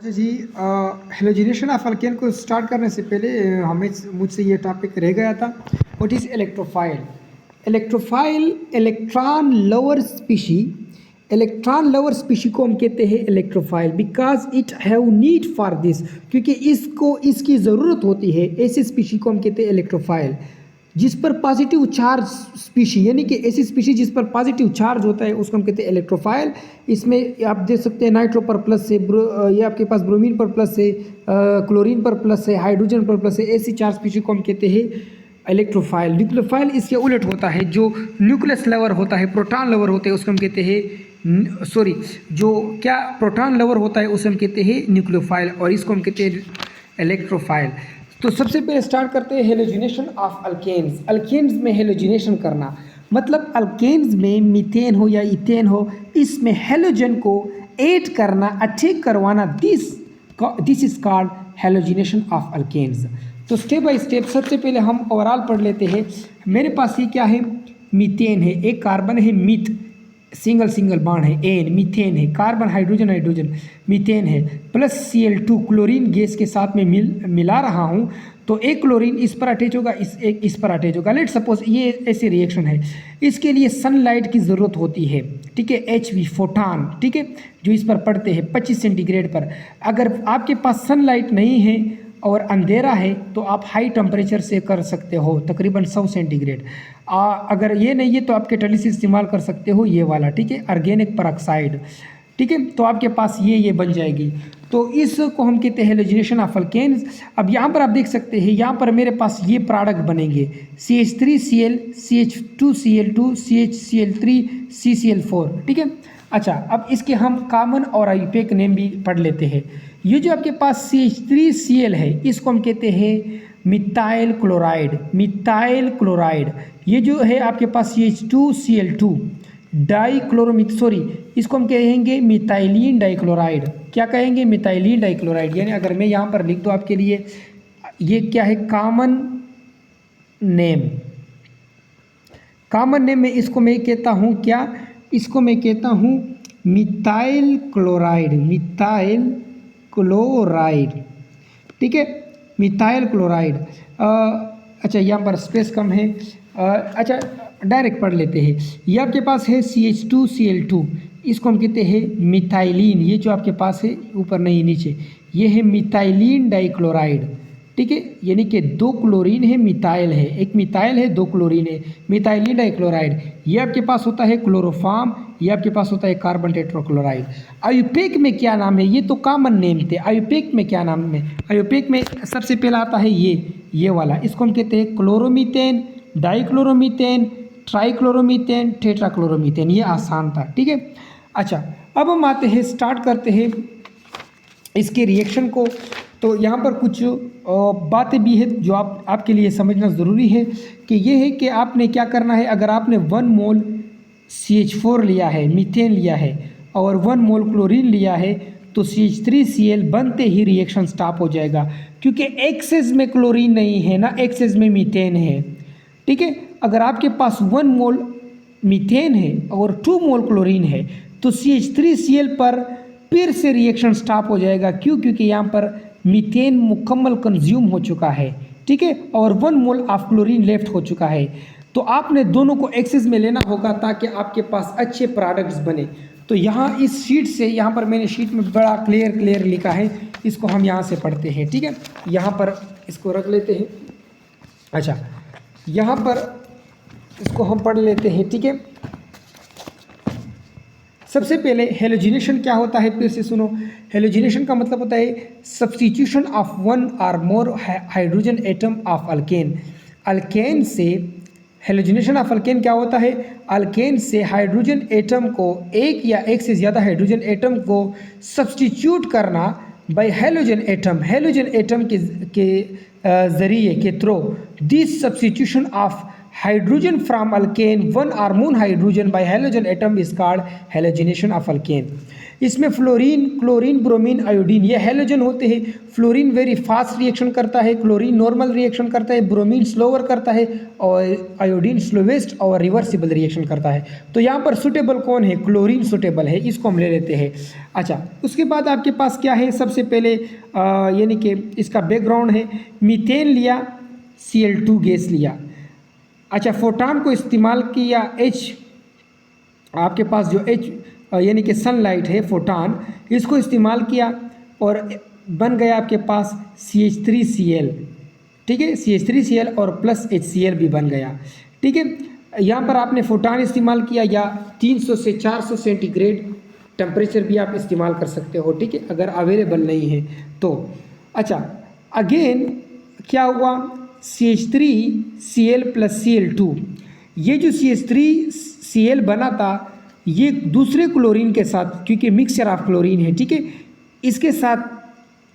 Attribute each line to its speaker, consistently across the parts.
Speaker 1: अच्छा जी, halogenation of alkane को start करने से पहले मुझसे ये टॉपिक रह गया था। What is electrophile? Electrophile electron lover species को हम कहते हैं electrophile because it have need for this, क्योंकि इसकी ज़रूरत होती है। ऐसे स्पीशी को हम कहते हैं इलेक्ट्रोफाइल जिस पर पॉजिटिव चार्ज स्पीशी, यानी कि ऐसी स्पीशी जिस पर पॉजिटिव चार्ज होता है उसको हम कहते हैं इलेक्ट्रोफाइल। इसमें आप देख सकते हैं नाइट्रो पर प्लस है, ये आपके पास ब्रोमीन पर प्लस है, क्लोरीन पर प्लस है, हाइड्रोजन पर प्लस है। ऐसी चार स्पीशी को हम कहते हैं इलेक्ट्रोफाइल। न्यूक्लियोफाइल इसके उलट होता है, जो न्यूक्लियस लवर होता है, प्रोटॉन लवर होते हैं, उसको हम कहते हैं जो क्या प्रोटॉन लवर होता है उसे हम कहते हैं न्यूक्लियोफाइल, और इसको हम कहते हैं इलेक्ट्रोफाइल। तो सबसे पहले स्टार्ट करते हैं हेलोजिनेशन ऑफ अल्केन्स। अल्केन्स में हेलोजिनेशन करना मतलब अल्केन्स में मीथेन हो या इथेन हो, इसमें हेलोजन को ऐड करना, अटैक करवाना, this is called halogenation of alkanes. तो स्टेप बाय स्टेप सबसे पहले हम ओवरऑल पढ़ लेते हैं। मेरे पास ये क्या है, मीथेन है, एक कार्बन है, मिथ सिंगल बॉन्ड है, एन मीथेन है, कार्बन हाइड्रोजन मीथेन है, प्लस Cl2 क्लोरीन गैस के साथ में मिला रहा हूँ, तो एक क्लोरीन इस पर अटैच होगा, इस पर अटैच होगा। लेट सपोज ये ऐसी रिएक्शन है। इसके लिए सनलाइट की ज़रूरत होती है, ठीक है, HV फोटान, ठीक है, जो इस पर पड़ते हैं 25 सेंटीग्रेड पर। अगर आपके पास सनलाइट नहीं है और अंधेरा है तो आप हाई टेम्परेचर से कर सकते हो, तकरीबन 100 सेंटीग्रेड। अगर ये नहीं है तो आप कैटालिसिस इस्तेमाल कर सकते हो, ये वाला, ठीक है, ऑर्गेनिक पेरोक्साइड, ठीक है। तो आपके पास ये बन जाएगी। तो इसको हम कहते हैं हेलोजिनेशन ऑफ अल्केन्स। अब यहाँ पर आप देख सकते हैं, यहाँ पर मेरे पास ये प्रोडक्ट बनेंगे CH3Cl, CH2Cl2, CHCl3, CCl4, ठीक है। अच्छा, अब इसके हम कॉमन और आईयूपैक नेम भी पढ़ लेते हैं। ये जो आपके पास CH3Cl है, इसको हम कहते हैं मिथाइल क्लोराइड। ये जो है आपके पास CH2Cl2 इसको हम कहेंगे मिथाइलिन डाइक्लोराइड। क्या कहेंगे? Methylene dichloride. यानी अगर मैं यहाँ पर लिख दूँ आपके लिए, ये क्या है, कॉमन नेम में इसको मैं कहता हूँ क्या, इसको मैं कहता हूँ मिथाइल क्लोराइड, ठीक है, मिथाइल क्लोराइड। अच्छा, यहाँ पर स्पेस कम है। अच्छा, डायरेक्ट पढ़ लेते हैं। ये आपके पास है CH2Cl2, इसको हम कहते हैं मिथाइलिन। ये जो आपके पास है, ऊपर नहीं नीचे, ये है मिथाइलिन डाइक्लोराइड, ठीक है। यानी कि 2 क्लोरीन है, मिथाइल है, एक मिथाइल है, 2 क्लोरीन है, मिथाइलिन डाइक्लोराइड। ये आपके पास होता है क्लोरोफॉर्म, ये आपके पास होता है कार्बन टेट्राक्लोराइड। आईयूपैक में क्या नाम है? ये तो कॉमन नेम थे। आईयूपैक में क्या नाम है? आईयूपैक में सबसे पहला आता है ये वाला, इसको हम कहते हैं क्लोरोमीथेन, डाइक्लोरोमीथेन, ट्राइक्लोरोमीथेन, टेट्राक्लोरोमीथेन। ये आसान था, ठीक है। अच्छा, अब हम आते हैं, स्टार्ट करते हैं इसके रिएक्शन को। तो यहाँ पर कुछ बातें भी है जो आपके लिए समझना ज़रूरी है, कि ये है कि आपने क्या करना है। अगर आपने 1 मोल CH4 लिया है, मीथेन लिया है, और 1 मोल क्लोरीन लिया है, तो CH3Cl बनते ही रिएक्शन स्टॉप हो जाएगा, क्योंकि एक्सेस में क्लोरीन नहीं है ना, एक्सेस में मीथेन है, ठीक है। अगर आपके पास 1 मोल मीथेन है और 2 मोल क्लोरीन है, तो CH3Cl पर फिर से रिएक्शन स्टॉप हो जाएगा। क्यों? क्योंकि यहाँ पर मीथेन मुकम्मल कंज्यूम हो चुका है, ठीक है, और 1 मोल ऑफ क्लोरीन लेफ्ट हो चुका है। तो आपने दोनों को एक्सेस में लेना होगा ताकि आपके पास अच्छे प्रोडक्ट्स बने। तो यहाँ इस शीट से, यहाँ पर मैंने शीट में बड़ा क्लियर लिखा है, इसको हम यहाँ से पढ़ते हैं, ठीक है। यहाँ पर इसको रख लेते हैं। अच्छा, यहाँ पर इसको हम पढ़ लेते हैं, ठीक है। सबसे पहले हेलोजिनेशन क्या होता है, फिर से सुनो। हेलोजिनेशन का मतलब होता है सब्स्टिट्यूशन ऑफ 1 और more hydrogen atom of alkane. Alkane से हेलोजिनेशन ऑफ अल्केन क्या होता है? अल्केन से हाइड्रोजन एटम को, एक या एक से ज़्यादा हाइड्रोजन एटम को सब्स्टिट्यूट करना बाय हेलोजन एटम के ज़रिए के through. This substitution of hydrogen from alkane, one or more hydrogen by halogen atom is called halogenation of alkane. इसमें फ्लोरीन, क्लोरीन, ब्रोमीन, आयोडीन ये हैलोजन होते हैं। फ्लोरीन वेरी फास्ट रिएक्शन करता है, chlorine normal reaction करता है, bromine slower करता है और आयोडीन स्लोवेस्ट और रिवर्सिबल रिएक्शन करता है। तो यहाँ पर सुटेबल कौन है? क्लोरीन सुटेबल है, इसको हम ले लेते हैं। अच्छा, उसके बाद आपके पास क्या है? सबसे पहले यानी कि इसका बैकग्राउंड है, मीथेन लिया, Cl2 गैस लिया। अच्छा, फोटान को इस्तेमाल किया, H आपके पास जो H यानी कि सनलाइट है, फोटान, इसको इस्तेमाल किया और बन गया आपके पास CH3Cl, ठीक है, CH3Cl और प्लस HCl भी बन गया, ठीक है। यहाँ पर आपने फोटान इस्तेमाल किया या 300 से 400 सेंटीग्रेड टेम्परेचर भी आप इस्तेमाल कर सकते हो, ठीक है, अगर अवेलेबल नहीं है तो। अच्छा, अगेन क्या हुआ? CH3Cl प्लस Cl2, ये जो CH3Cl बना था ये दूसरे क्लोरीन के साथ, क्योंकि मिक्सचर ऑफ क्लोरीन है, ठीक है, इसके साथ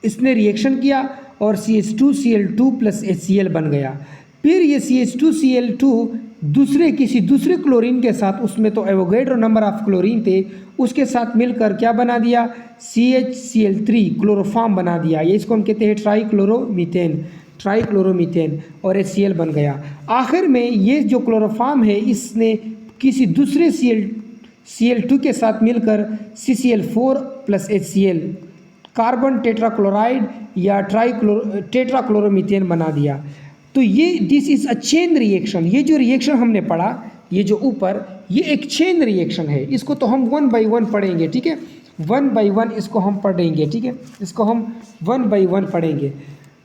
Speaker 1: इसने रिएक्शन किया और CH2Cl2 प्लस HCl बन गया। फिर ये CH2Cl2 किसी दूसरे क्लोरीन के साथ, उसमें तो एवोगैड्रो नंबर ऑफ क्लोरीन थे, उसके साथ मिलकर क्या बना दिया? CHCl3 क्लोरोफॉर्म बना दिया। ये इसको हम कहते हैं ट्राइक्लोरोमीथेन और HCl बन गया। आखिर में ये जो क्लोरोफॉर्म है इसने किसी दूसरे Cl2 के साथ मिलकर CCl4 plus HCl carbon tetrachloride या टेट्राक्लोरोमीथेन बना दिया। तो ये this is a chain reaction. ये जो रिएक्शन हमने पढ़ा, ये जो ऊपर, ये एक चेन रिएक्शन है। इसको तो हम 1 बाई 1 पढ़ेंगे, ठीक है, 1 बाई 1 इसको हम पढ़ेंगे, ठीक है, इसको हम 1 बाई 1 पढ़ेंगे।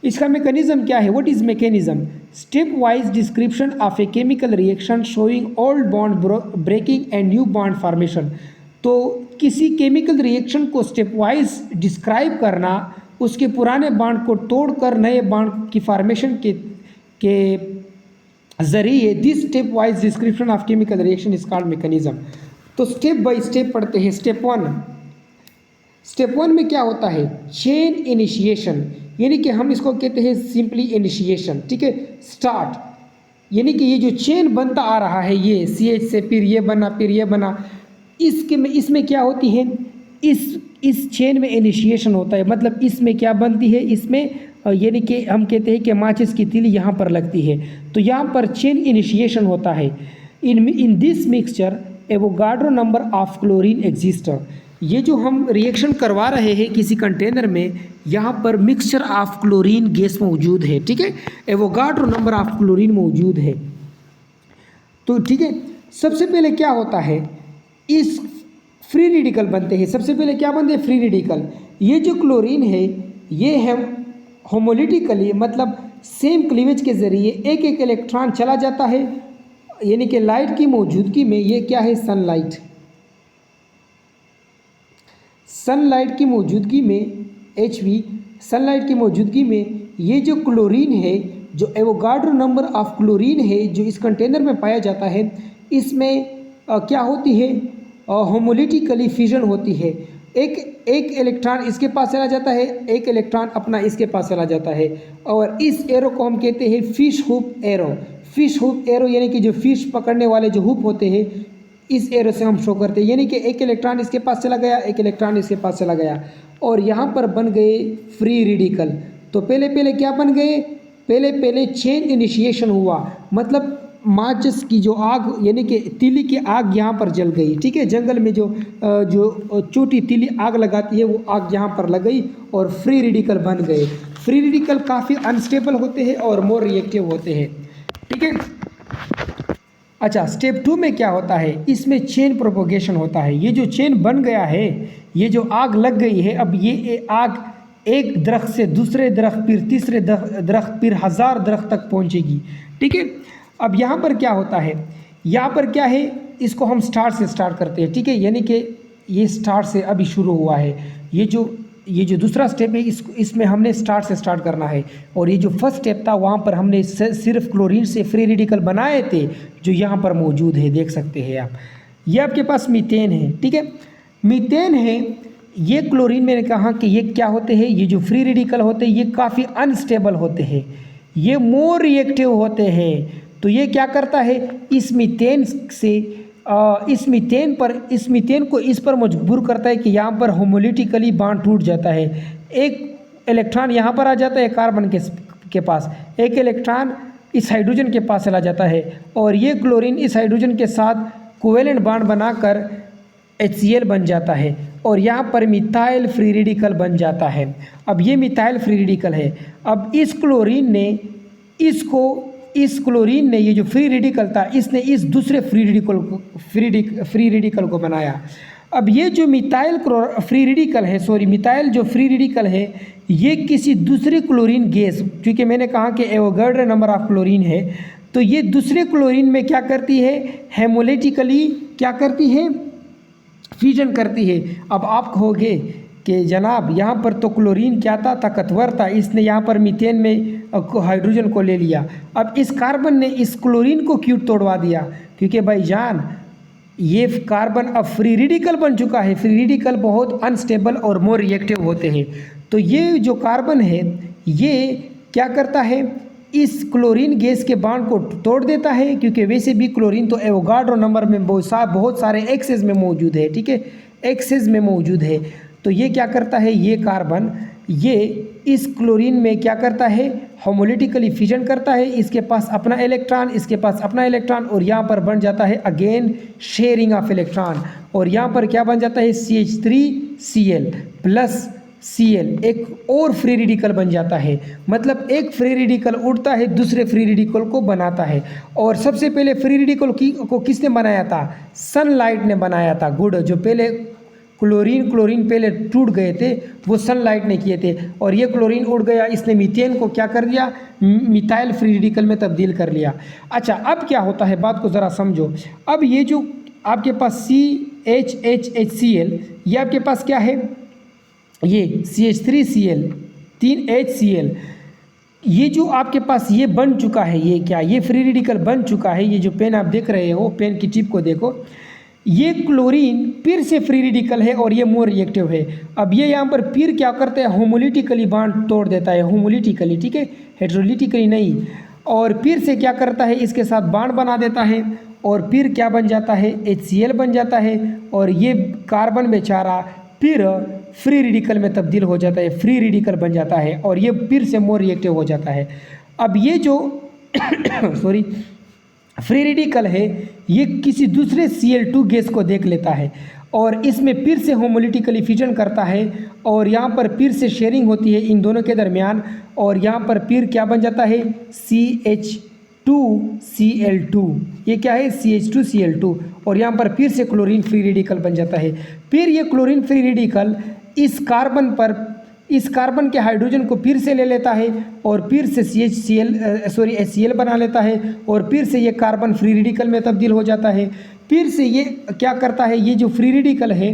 Speaker 1: इसका मैकेनिज्म क्या है? What is mechanism? Step wise description of a chemical reaction showing old bond breaking and new bond formation. तो किसी केमिकल रिएक्शन को स्टेप वाइज डिस्क्राइब करना, उसके पुराने बॉन्ड को तोड़कर नए बॉन्ड की फॉर्मेशन के जरिए, this step wise description of chemical reaction is called mechanism. तो स्टेप बाय स्टेप पढ़ते हैं। स्टेप वन में क्या होता है? चेन इनिशिएशन, यानी कि हम इसको कहते हैं सिंपली इनिशिएशन, ठीक है, स्टार्ट, यानी कि ये जो चेन बनता आ रहा है, ये CH से फिर ये बना, फिर ये बना, इसमें क्या होती है? इस चेन में इनिशिएशन होता है। मतलब इसमें क्या बनती है? इसमें यानी कि हम कहते हैं कि माचिस की तीली यहाँ पर लगती है, तो यहाँ पर चेन इनिशिएशन होता है। In this mixture Avogadro number of chlorine exist. ये जो हम रिएक्शन करवा रहे हैं किसी कंटेनर में, यहाँ पर मिक्सचर ऑफ क्लोरीन गैस मौजूद है, ठीक है, एवोगाड्रो नंबर ऑफ क्लोरीन मौजूद है। तो ठीक है, सबसे पहले क्या होता है? इस फ्री रेडिकल बनते हैं। सबसे पहले क्या बनते हैं? Free radical. ये जो क्लोरीन है ये है होमोलिटिकली, मतलब सेम क्लीवेज के ज़रिए एक एक इलेक्ट्रॉन चला जाता है, यानी कि लाइट की मौजूदगी में। ये क्या है? सनलाइट की मौजूदगी में HV, सनलाइट की मौजूदगी में ये जो क्लोरीन है, जो एवोगाड्रो नंबर ऑफ क्लोरीन है जो इस कंटेनर में पाया जाता है, इसमें क्या होती है? होमोलिटिकली फ्यूजन होती है। एक इलेक्ट्रॉन इसके पास चला जाता है, एक इलेक्ट्रॉन अपना इसके पास चला जाता है, और इस एरो को हम कहते हैं fish hook arrow. Fish hook arrow यानी कि जो फिश पकड़ने वाले जो हुक होते हैं, इस एरो से हम शो करते हैं, यानी कि एक इलेक्ट्रॉन इसके पास चला गया, एक इलेक्ट्रॉन इसके पास चला गया, और यहाँ पर बन गए फ्री रेडिकल। तो पहले क्या बन गए? पहले चेन इनिशिएशन हुआ, मतलब माचिस की जो आग, यानी कि तीली की आग यहाँ पर जल गई, ठीक है, जंगल में जो छोटी तीली आग लगाती है, वो आग यहाँ पर लग गई और फ्री रेडिकल बन गए। फ्री रेडिकल काफ़ी अनस्टेबल होते हैं और मोर रिएक्टिव होते हैं, ठीक है। अच्छा, स्टेप 2 में क्या होता है? इसमें चेन प्रोपोगेशन होता है। ये जो चेन बन गया है, ये जो आग लग गई है, अब ये आग एक दरख्त से दूसरे दरख्त, फिर तीसरे दरख्त, फिर 1000 दरख्त तक पहुंचेगी, ठीक है। अब यहाँ पर क्या होता है? यहाँ पर क्या है? इसको हम स्टार्ट से स्टार्ट करते हैं, ठीक है, यानी कि ये स्टार्ट से अभी शुरू हुआ है। ये जो दूसरा स्टेप है, इसमें हमने स्टार्ट से स्टार्ट करना है, और ये जो फर्स्ट स्टेप था वहाँ पर हमने सिर्फ क्लोरीन से फ्री रेडिकल बनाए थे, जो यहाँ पर मौजूद है, देख सकते हैं आप। ये आपके पास मीथेन है, ठीक है, मीथेन है। ये क्लोरीन, मैंने कहा कि ये क्या होते हैं? ये जो फ्री रेडिकल होते हैं ये काफ़ी अनस्टेबल होते हैं, ये मोर रिएक्टिव होते हैं। तो ये क्या करता है, इस मीथेन से इस मीथेन को इस पर मजबूर करता है कि यहाँ पर होमोलिटिकली बॉन्ड टूट जाता है। एक इलेक्ट्रॉन यहाँ पर आ जाता है कार्बन के पास, एक इलेक्ट्रॉन इस हाइड्रोजन के पास चला जाता है और ये क्लोरीन इस हाइड्रोजन के साथ कोवेलेंट बॉन्ड बनाकर HCl बन जाता है और यहाँ पर मिथाइल फ्री रेडिकल बन जाता है। अब ये मिथाइल फ्री रेडिकल है। अब इस क्लोरीन ने ये जो फ्री रेडिकल था, इसने इस दूसरे फ्री रेडिकल को बनाया। अब ये जो मिथाइल जो फ्री रेडिकल है, ये किसी दूसरे क्लोरीन गैस, क्योंकि मैंने कहा कि एवोगाड्रो नंबर ऑफ क्लोरीन है, तो ये दूसरे क्लोरीन में क्या करती है, हेमोलिटिकली क्या करती है, फ्यूजन करती है। अब आप कहोगे कि जनाब यहाँ पर तो क्लोरीन क्या था, ताकतवर था, इसने यहाँ पर मीथेन में हाइड्रोजन को ले लिया। अब इस कार्बन ने इस क्लोरीन को क्यों तोड़वा दिया, क्योंकि भाईजान ये कार्बन अब फ्री रेडिकल बन चुका है। फ्री रेडिकल बहुत अनस्टेबल और मोर रिएक्टिव होते हैं। तो ये जो कार्बन है ये क्या करता है, इस क्लोरीन गैस के बॉन्ड को तोड़ देता है, क्योंकि वैसे भी क्लोरीन तो एवोगाड्रो नंबर में बहुत सारे एक्सेस में मौजूद है, ठीक है, एक्सेस में मौजूद है। तो ये क्या करता है, ये कार्बन ये इस क्लोरीन में क्या करता है, होमोलिटिकली फ्यूजन करता है, इसके पास अपना इलेक्ट्रॉन, इसके पास अपना इलेक्ट्रॉन, और यहाँ पर बन जाता है अगेन शेयरिंग ऑफ इलेक्ट्रॉन, और यहाँ पर क्या बन जाता है, CH3Cl प्लस Cl, एक और फ्री रेडिकल बन जाता है। मतलब एक फ्री रेडिकल उड़ता है, दूसरे फ्री रेडिकल को बनाता है। और सबसे पहले फ्री रेडिकल को किसने बनाया था, सनलाइट ने बनाया था। गुड, जो पहले क्लोरीन पहले टूट गए थे वो सनलाइट ने किए थे, और ये क्लोरीन उड़ गया, इसने मीथेन को क्या कर दिया, मिथाइल फ्री रेडिकल में तब्दील कर लिया। अच्छा, अब क्या होता है, बात को ज़रा समझो। अब ये जो आपके पास CHHCl, ये आपके पास क्या है, ये CH3Cl 3HCl, ये जो आपके पास ये बन चुका है, ये क्या, ये फ्री रेडिकल बन चुका है। ये जो पेन आप देख रहे हो, पेन की टिप को देखो, ये क्लोरीन फिर से फ्री रेडिकल है और ये मोर रिएक्टिव है। अब ये यहाँ पर फिर क्या करते हैं, होमोलिटिकली बॉन्ड तोड़ देता है, होमोलिटिकली, ठीक है, हेटेरोलिटिकली नहीं। और फिर से क्या करता है, इसके साथ बॉन्ड बना देता है, और फिर क्या बन जाता है, HCl बन जाता है, और ये कार्बन बेचारा फिर फ्री रेडिकल में तब्दील हो जाता है, फ्री रेडिकल बन जाता है, और ये फिर से मोर रिएक्टिव हो जाता है। अब ये जो फ्री रेडिकल है, ये किसी दूसरे Cl2 गैस को देख लेता है और इसमें फिर से होमोलिटिकली फ्यूजन करता है, और यहाँ पर फिर से शेयरिंग होती है इन दोनों के दरमियान, और यहाँ पर फिर क्या बन जाता है, CH2Cl2, ये क्या है, CH2Cl2, और यहाँ पर फिर से क्लोरीन फ्री रेडिकल बन जाता है। फिर ये क्लोरीन फ्री रेडिकल इस कार्बन के हाइड्रोजन को फिर से ले लेता है, और फिर से HCl बना लेता है, और फिर से ये कार्बन फ्री रेडिकल में तब्दील हो जाता है। फिर से ये क्या करता है, ये जो फ्री रेडिकल है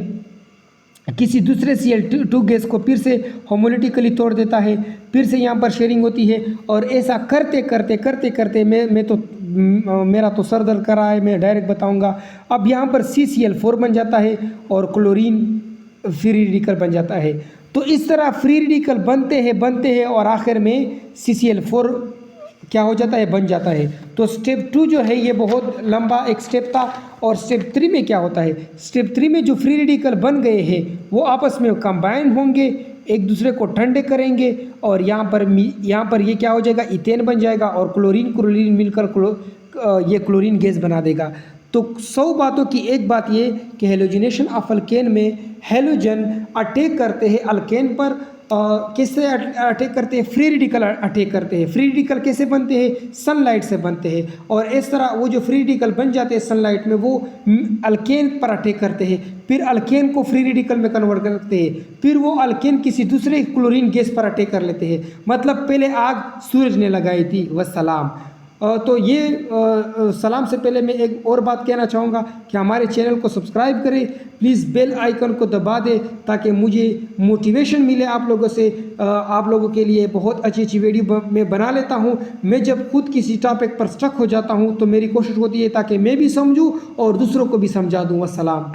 Speaker 1: किसी दूसरे Cl2 गैस को फिर से होमोलिटिकली तोड़ देता है, फिर से यहाँ पर शेयरिंग होती है, और ऐसा करते करते मेरा तो सर दर्द कर रहा है, मैं डायरेक्ट बताऊँगा। अब यहाँ पर CCl4 बन जाता है और क्लोरीन फ्री रेडिकल बन जाता है। तो इस तरह फ्री रेडिकल बनते हैं और आखिर में CCl4 क्या हो जाता है, बन जाता है। तो स्टेप 2 जो है ये बहुत लंबा एक स्टेप था। और स्टेप 3 में क्या होता है, स्टेप 3 में जो फ्री रेडिकल बन गए हैं वो आपस में कंबाइन होंगे, एक दूसरे को ठंडे करेंगे, और यहाँ पर ये क्या हो जाएगा, इथेन बन जाएगा, और क्लोरीन मिलकर ये क्लोरीन गैस बना देगा। तो 100 बातों की एक बात ये कि हेलोजिनेशन ऑफ अल्केन में हेलोजन अटैक करते हैं अल्केन पर। किससे अटैक करते हैं, फ्री रेडिकल अटैक करते हैं। फ्री रेडिकल कैसे बनते हैं, सनलाइट से बनते हैं, और इस तरह वो जो फ्री रेडिकल बन जाते हैं सनलाइट में, वो अल्केन पर अटैक करते हैं, फिर अल्केन को फ्री रेडिकल में कन्वर्ट करते हैं, फिर वो अल्केन किसी दूसरे क्लोरीन गैस पर अटैक कर लेते हैं। मतलब पहले आग सूरज ने लगाई थी, वस्सलाम। तो ये सलाम से पहले मैं एक और बात कहना चाहूँगा कि हमारे चैनल को सब्सक्राइब करें, प्लीज़ बेल आइकन को दबा दें ताकि मुझे मोटिवेशन मिले आप लोगों से। आप लोगों के लिए बहुत अच्छी वीडियो मैं बना लेता हूँ। मैं जब खुद किसी टॉपिक पर स्टक हो जाता हूँ तो मेरी कोशिश होती है ताकि मैं भी समझूँ और दूसरों को भी समझा दूँ। वस्सलाम।